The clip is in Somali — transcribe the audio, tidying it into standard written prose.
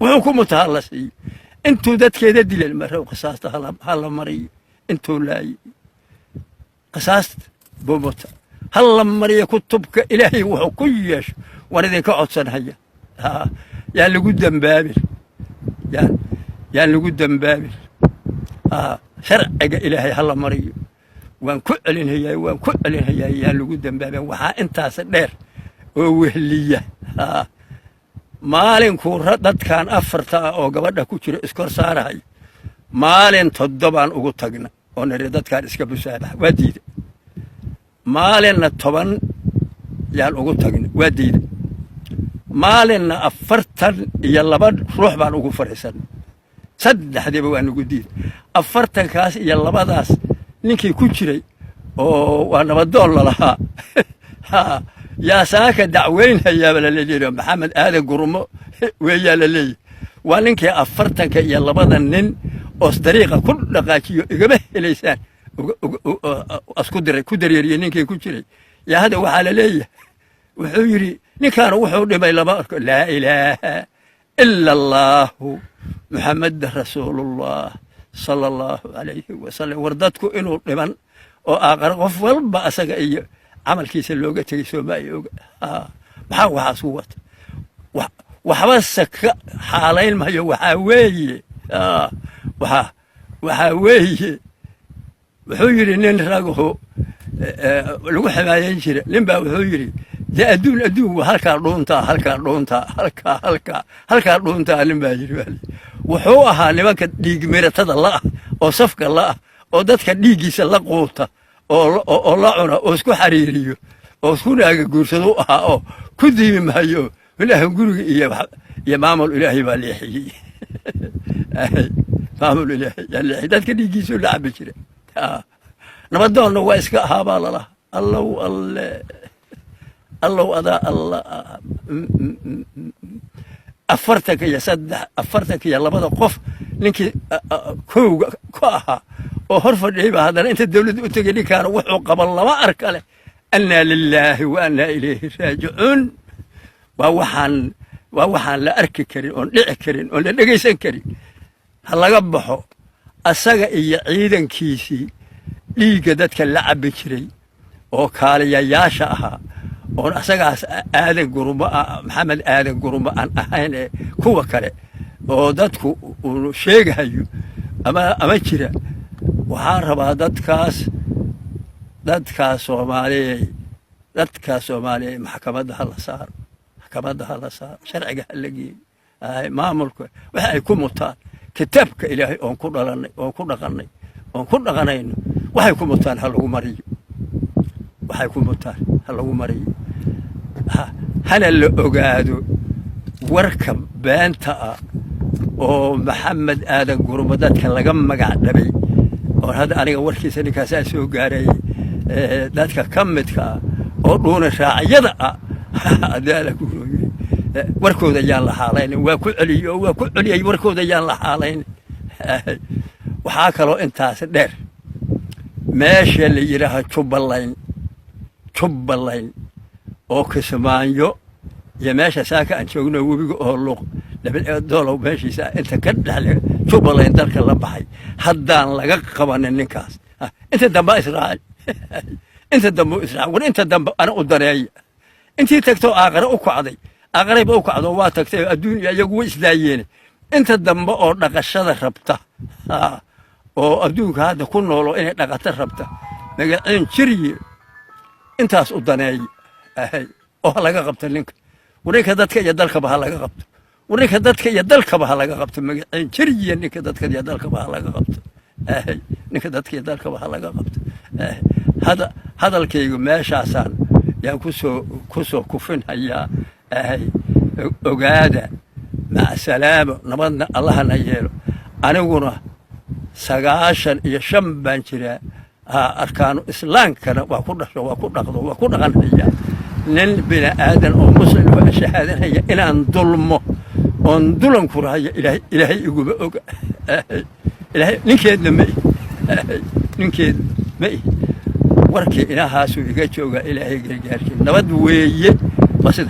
وحكومة تهلسي انتو ذات كذا دي للمرة وقصاص هلا مري انتو لاي قصاص بوموت هلا مري كتبك إلهي وحكيش وانا ذيك عطسن هيا ها يا اللي قدام بابل يا اللي قدام بابل شرع إلهي هلا مري وان كعلن هي يا اللي قدام بابل وحا انت صدير ووهلية maalinkuu dadkan afarta oo gabadha ku jira iskor saarahay maalin toddobaan ugu tagna oo nari dadkan iska busaada waa diiday maalinna 10 yaan ugu tagna waa diiday maalinna 42 ruux baan ugu fariisan saddexdiiba waan ugu diiday 40 kaas iyo labadaas ninkii ku jiray oo waa nabadoon lahaa يا ساكا دعوين هيا بلا محمد هذا قرمو ويا للي وانك افرتك يا لبدا نين اوس طريقه كل دقاقيو اغبه ليسان اسكدر كدريري نينكي كجري يا هذا وحا للي وحو يري نكان وحو دبي لبا لا اله الا الله محمد رسول الله صلى الله عليه وسلم وردتكو انو دبن او اقر قف walba asaga iyo عملكيس اللوجة تيسو ما يوجا محاوى عصوت وحبسك حالين ما يو وحاوي وحاوي وحيري نين راجو الوحى ما ينشر لمبا وحيري ذا أدون هلكا رونتا لمبا يجري وحوها لماك ديج ميرة الله أو صفك الله أو دتك ديجي سلقوتا oo la cuno oo isku xariiriyo oo isku naaga guursado oo ku diimi maayo ilaahay guriga iyo maamul ilaahay baa leexiyay maamul ilaahay yalla dadka dhigiisu la cabi jiray nabadoonna waa iska ahaabaa lala allahu ada allah afartanka iyo labada qof ninkii kooga ku ahaa oo hor fadhiba hadana inta dawladdu u tagay ninkaan wuxuu qaban laba arkale anna lillahi wa anna ilayhi raaji'un waa waxaan la arki karin oo dhici karin oo la dhageysan karin halaga baxo asaga iyo ciidankiisii dhiiga dadka la cabi jiray oo kaaliyayaasha ahaa oo asagaas aadan guruma maxamed aadan guruma aan ahayn kuwa kale oo dadku uu sheegayo ama jira waxaan rabaa dadkaas Soomaaliyeed maxkamadda hala saar sharciga la geeyo maamulka waxa ay ku mutaan kitaabka Ilaahay oo ku dhalanay oo ku dhaqanayno waxay ku mutaan hal lagu mariyo hana la ogaado warka beenta oo maxamed aadan guruma dadka laga magac dhabay oo hada aniga warkiisa ninkaas soo gaaray dadka kamidka oo dhuuna raaciyada adeela ku rooyay warkooda yaan la xaalayn waa ku celiyay warkooda yaan la xaalayn waxa kale oo intaas dheer meesha la yiraahdo Jubbaland oo Kismaayo يا ماشي ساكا أن شغلنا وبيجو لق لبن دولة وماشي أنت كده شوف الله يندرك الله بحي حدان لقى قبان النكاس أنت دم إسرائيل أنت دم إسرائيل وأنت دم أنا قدري أنت تكتو آخر أقعدي أغرب أقعد واتكتو الدنيا يقوي إسرائيل أنت دم بقول لك الشذا ربطة وأبدوك هذا كله لو إنك لقت ربطة نقول شري أنت أصدقني لقى قبت لك وريك دتك يدلك بها لقى قبت وريك دتك يدلك بها لقى قبت شري إنك دتك يدلك بها لقى قبت إنك دتك يدلك بها لقى قبت هذا الكي ما شاسان يا كسو كفن هيا أقعد مع السلامة نبضنا الله نيله أنا أقول سجاشن يشم بنشرة أركان الإسلام كنا وكل غنية نن بنا آدم أو مسلم والشهادة هي إلى أن ظلمه أن ظلم كره هي إلهي يقول إلهي نكيد مي نكيد مي وركي إلى هاسو يجتوجا إلهي جرجارك نبض ويه بس